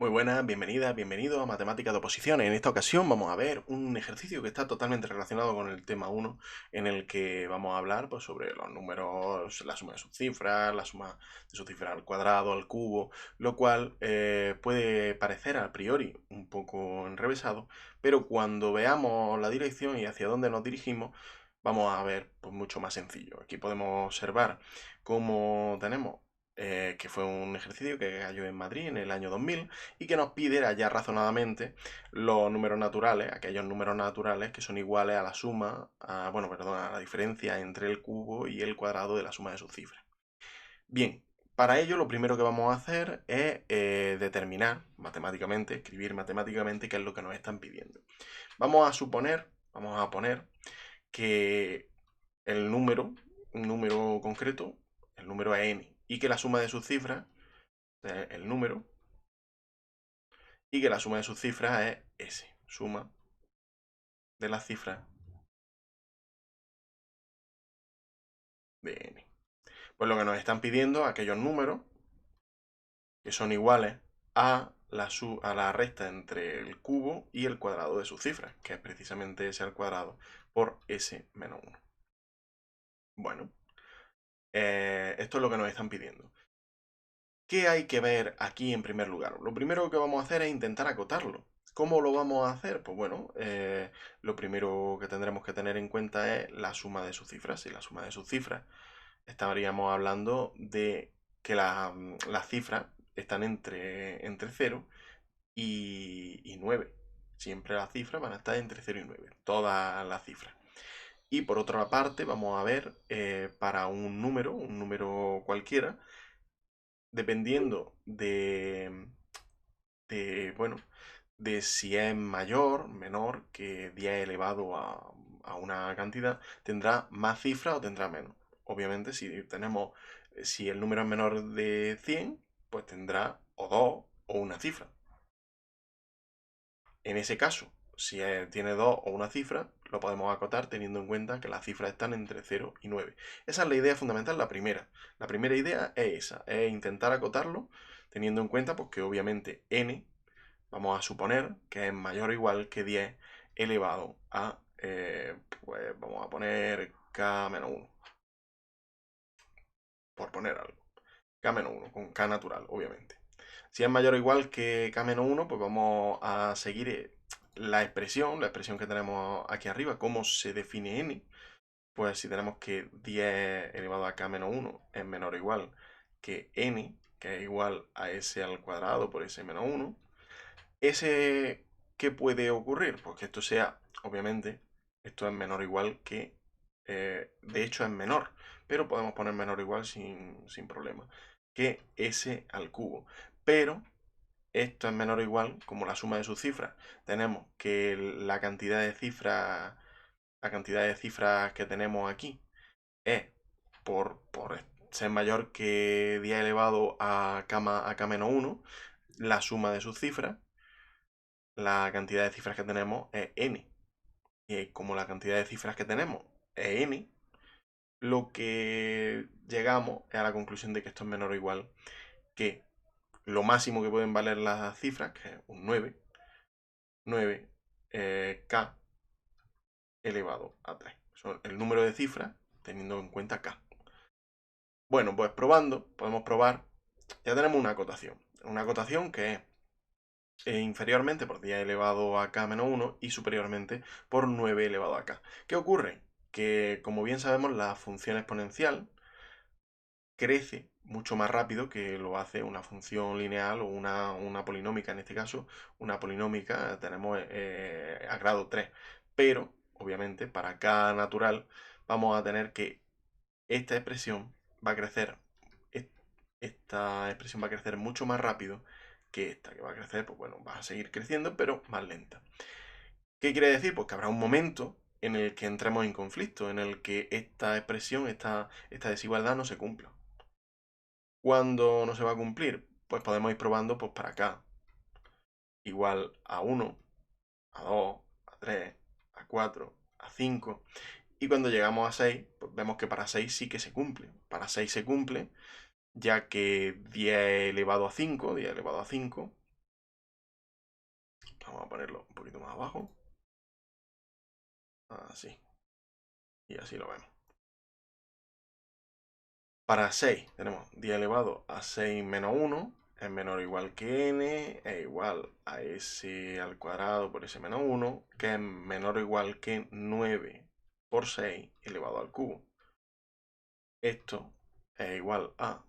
Muy buenas, bienvenidas, bienvenido a Matemáticas de Oposiciones. En esta ocasión vamos a ver un ejercicio que está totalmente relacionado con el tema 1, en el que vamos a hablar pues, sobre los números, la suma de sus cifras, la suma de sus cifras al cuadrado, al cubo, lo cual puede parecer a priori un poco enrevesado, pero cuando veamos la dirección y hacia dónde nos dirigimos, vamos a ver pues, mucho más sencillo. Aquí podemos observar cómo tenemos que fue un ejercicio que cayó en Madrid en el año 2000 y que nos pide hallar razonadamente los números naturales, aquellos números naturales que son iguales a la suma, bueno, perdón, a la diferencia entre el cubo y el cuadrado de la suma de sus cifras. Bien, para ello lo primero que vamos a hacer es determinar matemáticamente, escribir matemáticamente qué es lo que nos están pidiendo. Vamos a poner que el número, un número concreto, el número es n, y que la suma de sus cifras, el número, y que la suma de sus cifras es S, suma de las cifras de n. Pues lo que nos están pidiendo aquellos números que son iguales a la resta entre el cubo y el cuadrado de sus cifras, que es precisamente s al cuadrado por s menos 1. Bueno, esto es lo que nos están pidiendo. ¿Qué hay que ver aquí en primer lugar? Lo primero que vamos a hacer es intentar acotarlo. ¿Cómo lo vamos a hacer? Pues bueno, lo primero que tendremos que tener en cuenta es la suma de sus cifras. Y la suma de sus cifras estaríamos hablando de que las cifras están entre 0 y 9. Siempre las cifras van a estar entre 0 y 9. Todas las cifras. Y por otra parte, vamos a ver para un número cualquiera, dependiendo bueno, de si es mayor, menor que 10 elevado a una cantidad, tendrá más cifras o tendrá menos. Obviamente, si el número es menor de 100, pues tendrá o 2 o una cifra. En ese caso, si tiene 2 o una cifra, lo podemos acotar teniendo en cuenta que las cifras están entre 0 y 9. Esa es la idea fundamental, la primera. La primera idea es esa, es intentar acotarlo teniendo en cuenta pues, que obviamente n, vamos a suponer que es mayor o igual que 10 elevado a, pues vamos a poner k menos 1, por poner algo. K menos 1, con k natural, obviamente. Si es mayor o igual que k menos 1, pues vamos a seguir la expresión que tenemos aquí arriba, cómo se define n. Pues si tenemos que 10 elevado a k menos 1 es menor o igual que n, que es igual a s al cuadrado por s menos 1, ¿qué puede ocurrir? Pues que esto sea, obviamente, esto es menor o igual que, de hecho es menor, pero podemos poner menor o igual sin problema, que s al cubo. Pero esto es menor o igual, como la suma de sus cifras. Tenemos que la cantidad de cifras que tenemos aquí es por ser mayor que 10 elevado a k menos 1, la suma de sus cifras, la cantidad de cifras que tenemos es n. Y como la cantidad de cifras que tenemos es n, lo que llegamos es a la conclusión de que esto es menor o igual que lo máximo que pueden valer las cifras, que es un 9 k elevado a 3. Son el número de cifras teniendo en cuenta k. Bueno, pues podemos probar, ya tenemos una acotación. Una acotación que es inferiormente por 10 elevado a k menos 1 y superiormente por 9 elevado a k. ¿Qué ocurre? Que, como bien sabemos, la función exponencial crece mucho más rápido que lo hace una función lineal o una polinómica. En este caso, una polinómica tenemos a grado 3. Pero, obviamente, para k natural vamos a tener que esta expresión va a crecer, esta expresión va a crecer mucho más rápido que esta, que va a crecer, pues bueno, va a seguir creciendo, pero más lenta. ¿Qué quiere decir? Pues que habrá un momento en el que entremos en conflicto, en el que esta expresión, esta desigualdad no se cumpla. ¿Cuándo no se va a cumplir? Pues podemos ir probando pues para acá. Igual a 1, a 2, a 3, a 4, a 5. Y cuando llegamos a 6, pues vemos que para 6 sí que se cumple. Para 6 se cumple, ya que 10 elevado a 5, Vamos a ponerlo un poquito más abajo. Así. Y así lo vemos. Para 6 tenemos 10 elevado a 6 menos 1 es menor o igual que n, es igual a s al cuadrado por s menos 1, que es menor o igual que 9 por 6 elevado al cubo. Esto es igual a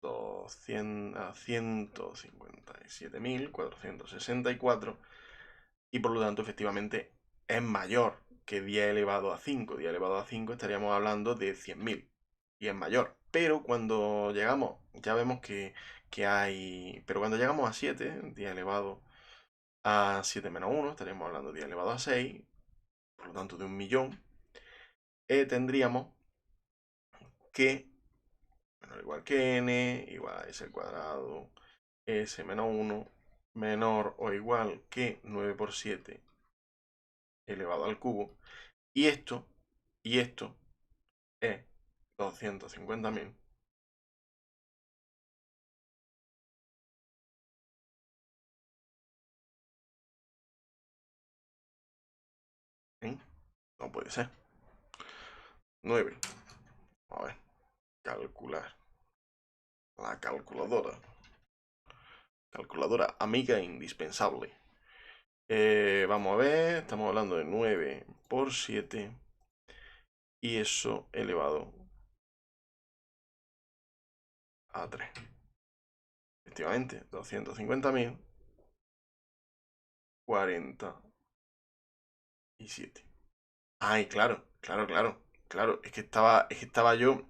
157.464 y por lo tanto efectivamente es mayor que 10 elevado a 5. 10 elevado a 5 estaríamos hablando de 100.000 y es mayor. Pero cuando llegamos, ya vemos que hay... Pero cuando llegamos a 7, 10 elevado a 7 menos 1, estaríamos hablando de 10 elevado a 6, por lo tanto de 1.000.000. Tendríamos que menor o igual que n, igual a s al cuadrado, s menos 1, menor o igual que 9 por 7 elevado al cubo. Y esto es 250.000. ¿Eh? No puede ser. 9. A ver, calcular. La calculadora. Calculadora amiga indispensable. Vamos a ver, estamos hablando de 9 por 7 y eso elevado a 3. Efectivamente, 250.000, 47. Ay, claro, claro, claro, claro. Es que estaba yo,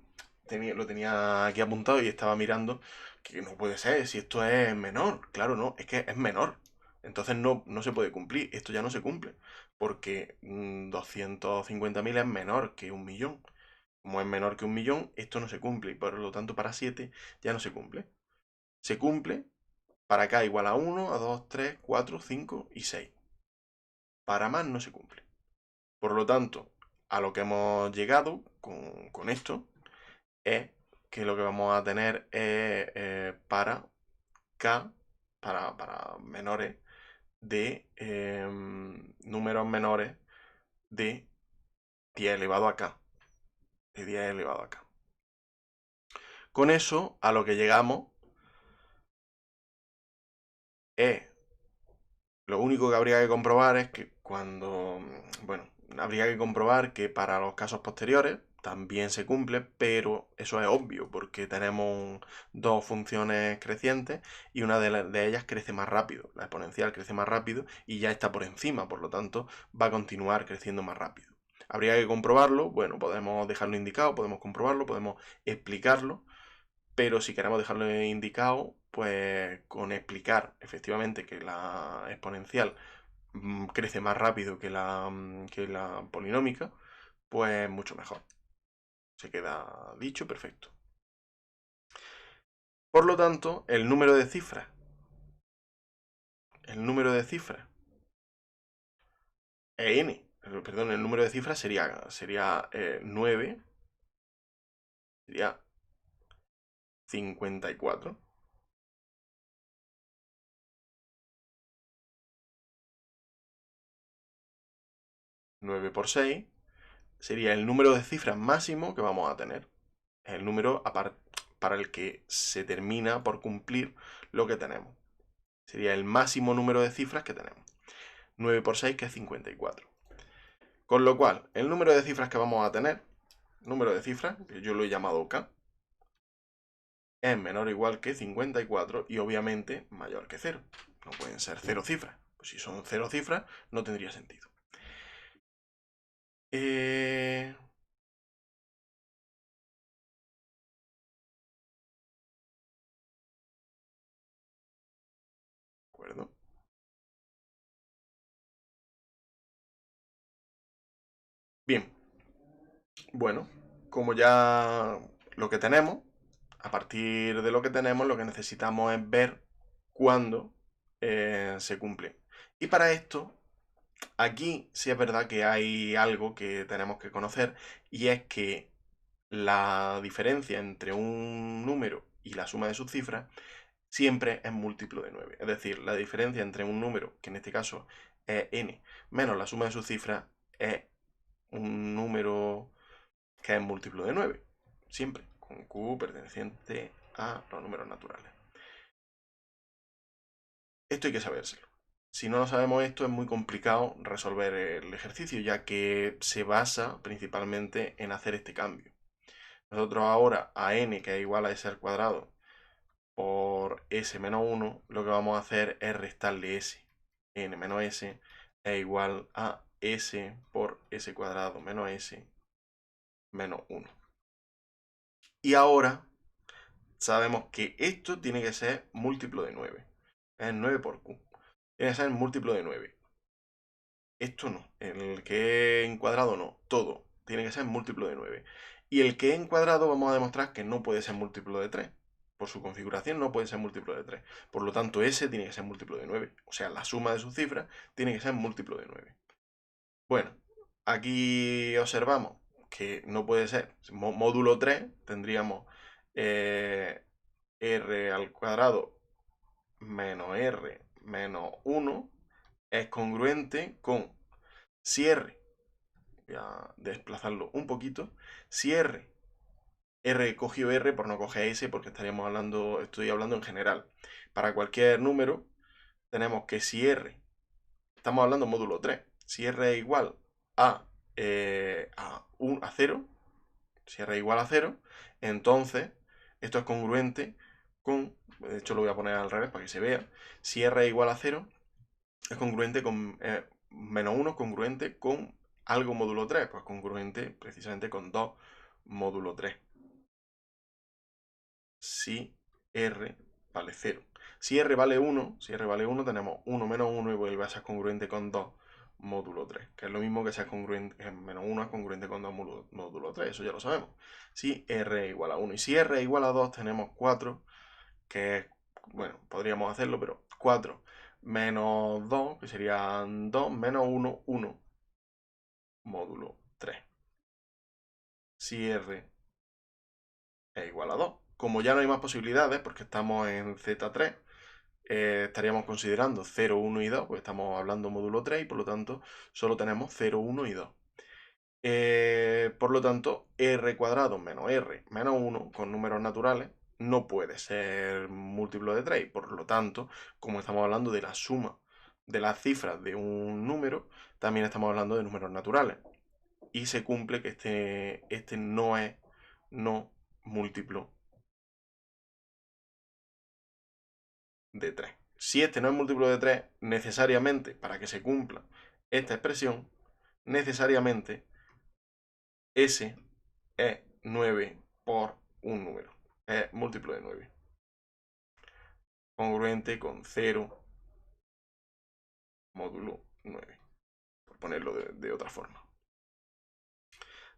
lo tenía aquí apuntado y estaba mirando que no puede ser, si esto es menor. Claro, no, es que es menor. Entonces no se puede cumplir, esto ya no se cumple. Porque 250.000 es menor que 1.000.000. Como es menor que 1.000.000, esto no se cumple. Y por lo tanto, para 7 ya no se cumple. Se cumple para acá igual a 1, a 2, 3, 4, 5 y 6. Para más no se cumple. Por lo tanto, a lo que hemos llegado con esto es que lo que vamos a tener es para k, para menores de números menores de 10 elevado a k. De 10 elevado a k. Con eso, a lo que llegamos es, lo único que habría que comprobar es que bueno, habría que comprobar que para los casos posteriores también se cumple, pero eso es obvio porque tenemos dos funciones crecientes y una de ellas crece más rápido. La exponencial crece más rápido y ya está por encima, por lo tanto va a continuar creciendo más rápido. Habría que comprobarlo, bueno, podemos dejarlo indicado, podemos comprobarlo, podemos explicarlo, pero si queremos dejarlo indicado, pues con explicar efectivamente que la exponencial crece más rápido que la polinómica, pues mucho mejor. Se queda dicho perfecto. Por lo tanto, el número de cifras es n. Perdón, el número de cifras sería 9, sería 54. 9 por 6 sería el número de cifras máximo que vamos a tener. Es el número para el que se termina por cumplir lo que tenemos. Sería el máximo número de cifras que tenemos. 9 por 6, que es 54. Con lo cual, el número de cifras que vamos a tener, número de cifras, que yo lo he llamado k, es menor o igual que 54 y obviamente mayor que 0. No pueden ser 0 cifras. Pues si son 0 cifras, no tendría sentido. ¿De acuerdo? Bien. Bueno, como ya lo que tenemos, a partir de lo que tenemos, lo que necesitamos es ver cuándo se cumple. Y para esto, aquí sí es verdad que hay algo que tenemos que conocer y es que la diferencia entre un número y la suma de sus cifras siempre es múltiplo de 9. Es decir, la diferencia entre un número, que en este caso es n, menos la suma de sus cifras, es un número que es múltiplo de 9. Siempre, con q perteneciente a los números naturales. Esto hay que sabérselo. Si no lo sabemos esto, es muy complicado resolver el ejercicio, ya que se basa principalmente en hacer este cambio. Nosotros ahora a n, que es igual a s al cuadrado, por s menos 1, lo que vamos a hacer es restarle s. N menos s es igual a s por s cuadrado menos s menos 1. Y ahora sabemos que esto tiene que ser múltiplo de 9. Es 9 por q. Tiene que ser múltiplo de 9. Esto no. El que es en cuadrado no. Todo tiene que ser múltiplo de 9. Y el que es en cuadrado vamos a demostrar que no puede ser múltiplo de 3. Por su configuración no puede ser múltiplo de 3. Por lo tanto, ese tiene que ser múltiplo de 9. O sea, la suma de sus cifras tiene que ser múltiplo de 9. Bueno, aquí observamos que no puede ser. Módulo 3 tendríamos r al cuadrado menos r menos 1 es congruente con si r, voy a desplazarlo un poquito, si r he cogido r por no coger s porque estoy hablando en general. Para cualquier número tenemos que si r, estamos hablando módulo 3, si r es igual a 0, si r es igual a 0, entonces esto es congruente con, de hecho lo voy a poner al revés para que se vea, si r es igual a 0, es congruente con, menos 1 es congruente con algo módulo 3, pues congruente precisamente con 2 módulo 3. Si r vale 0. Si r vale 1, tenemos 1 menos 1 y vuelve a ser congruente con 2 módulo 3, que es lo mismo que sea congruente, menos 1 es congruente con 2 módulo 3, eso ya lo sabemos. Si r es igual a 1 y si r es igual a 2 tenemos 4, que es, bueno, podríamos hacerlo, pero 4 menos 2, que serían 2 menos 1, 1 módulo 3. Si r es igual a 2. Como ya no hay más posibilidades, porque estamos en Z3, estaríamos considerando 0, 1 y 2, pues estamos hablando módulo 3 y por lo tanto solo tenemos 0, 1 y 2. Por lo tanto, r cuadrado menos r menos 1 con números naturales no puede ser múltiplo de 3. Por lo tanto, como estamos hablando de la suma de las cifras de un número, también estamos hablando de números naturales. Y se cumple que este no es no múltiplo de 3. Si este no es múltiplo de 3, necesariamente, para que se cumpla esta expresión, necesariamente S es 9 por un número. Es múltiplo de 9. Congruente con 0 módulo 9. Por ponerlo de otra forma.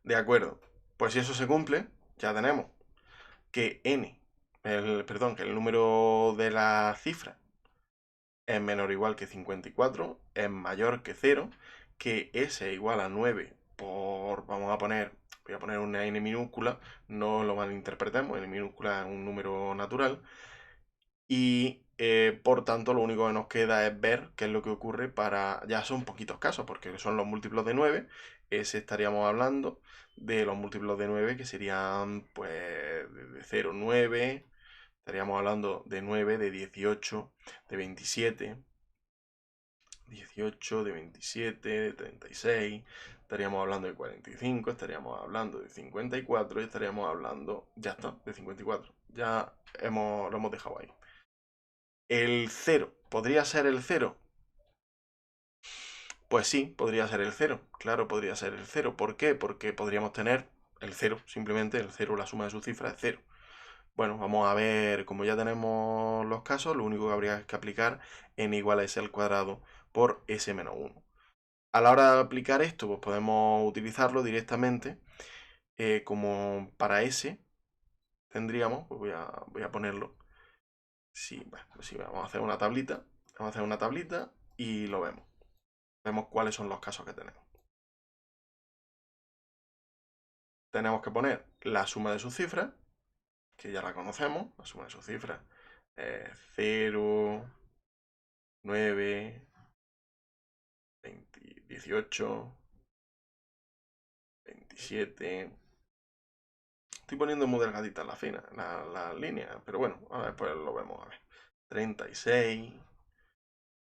De acuerdo. Pues si eso se cumple, ya tenemos que que el número de la cifra es menor o igual que 54, es mayor que 0, que S es igual a 9 por, voy a poner una n minúscula, no lo malinterpretemos, n minúscula es un número natural, y por tanto lo único que nos queda es ver qué es lo que ocurre ya son poquitos casos, porque son los múltiplos de 9, estaríamos hablando de los múltiplos de 9 que serían pues de 0, 9, estaríamos hablando de 9, de 18, de 27, 18, de 27, de 36, estaríamos hablando de 45, estaríamos hablando de 54 y estaríamos hablando, ya está, de 54. Ya lo hemos dejado ahí. El 0, ¿podría ser el 0? Pues sí, podría ser el 0, claro, podría ser el 0. ¿Por qué? Porque podríamos tener el 0, simplemente el 0, la suma de sus cifras es 0. Bueno, vamos a ver, como ya tenemos los casos, lo único que habría que aplicar n igual a s al cuadrado por s menos 1. A la hora de aplicar esto, pues podemos utilizarlo directamente como para s tendríamos, pues voy a ponerlo. Sí, bueno, pues sí, vamos a hacer una tablita. Vamos a hacer una tablita y lo vemos. Vemos cuáles son los casos que tenemos. Tenemos que poner la suma de sus cifras, que ya la conocemos. La suma de sus cifras 0, 9, 20, 18, 27. Estoy poniendo muy delgadita la fina, la línea, pero bueno, a ver, pues lo vemos, a ver. 36,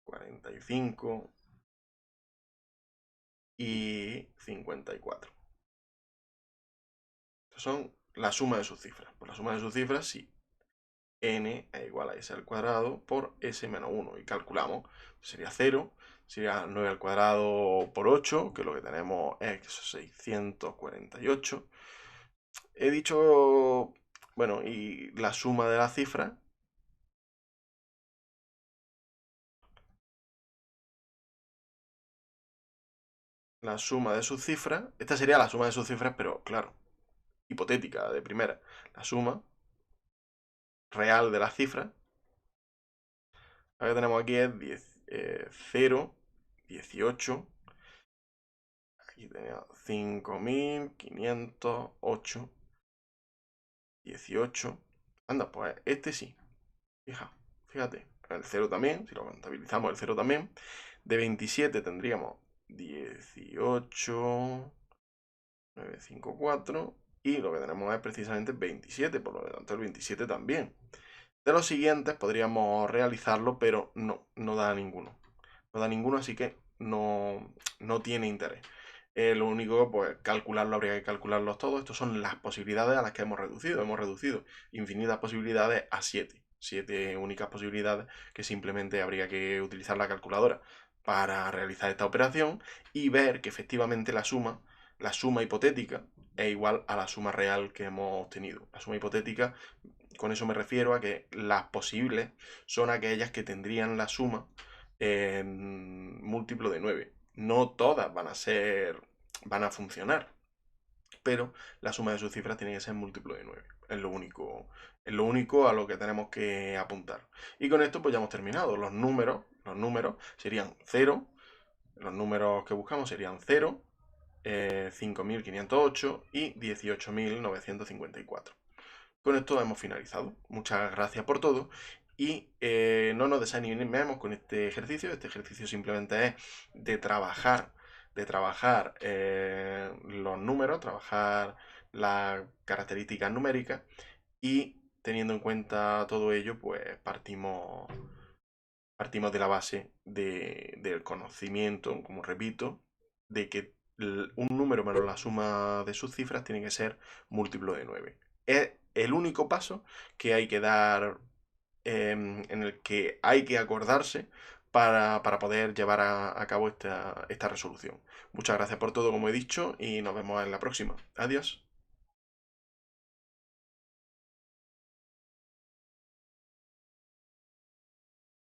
45 y 54. Estas son la suma de sus cifras. Pues la suma de sus cifras, si n es igual a s al cuadrado por s menos 1. Y calculamos, sería 0, sería 9 al cuadrado por 8, que lo que tenemos es 648. He dicho, bueno, y la suma de las cifras, la suma de sus cifras, esta sería la suma de sus cifras, pero claro, hipotética de primera. La suma real de las cifras, la que tenemos aquí es 0, 18, aquí tenemos 5.508, 18. Anda, pues este sí. Fíjate, el 0 también, si lo contabilizamos el 0 también. De 27 tendríamos 18, 954. Y lo que tenemos es precisamente 27, por lo tanto el 27 también. De los siguientes podríamos realizarlo, pero no da ninguno. No da ninguno, así que no tiene interés. Lo único, pues calcularlo, habría que calcularlos todos. Estas son las posibilidades a las que hemos reducido. Hemos reducido infinitas posibilidades a 7. 7 únicas posibilidades que simplemente habría que utilizar la calculadora para realizar esta operación y ver que efectivamente la suma hipotética es igual a la suma real que hemos obtenido. La suma hipotética, con eso me refiero a que las posibles son aquellas que tendrían la suma en múltiplo de 9. No todas van a funcionar, pero la suma de sus cifras tiene que ser múltiplo de 9. Es lo único a lo que tenemos que apuntar. Y con esto pues ya hemos terminado. Los números serían 0. Los números que buscamos serían 0, 5.508 y 18.954. Con esto hemos finalizado. Muchas gracias por todo y no nos desanimemos con este ejercicio. Este ejercicio simplemente es de trabajar los números, trabajar las características numéricas y teniendo en cuenta todo ello, pues partimos de la base del conocimiento, como repito, de que un número menos la suma de sus cifras tiene que ser múltiplo de 9. Es el único paso que hay que dar, en el que hay que acordarse para poder llevar a cabo esta resolución. Muchas gracias por todo, como he dicho, y nos vemos en la próxima. Adiós.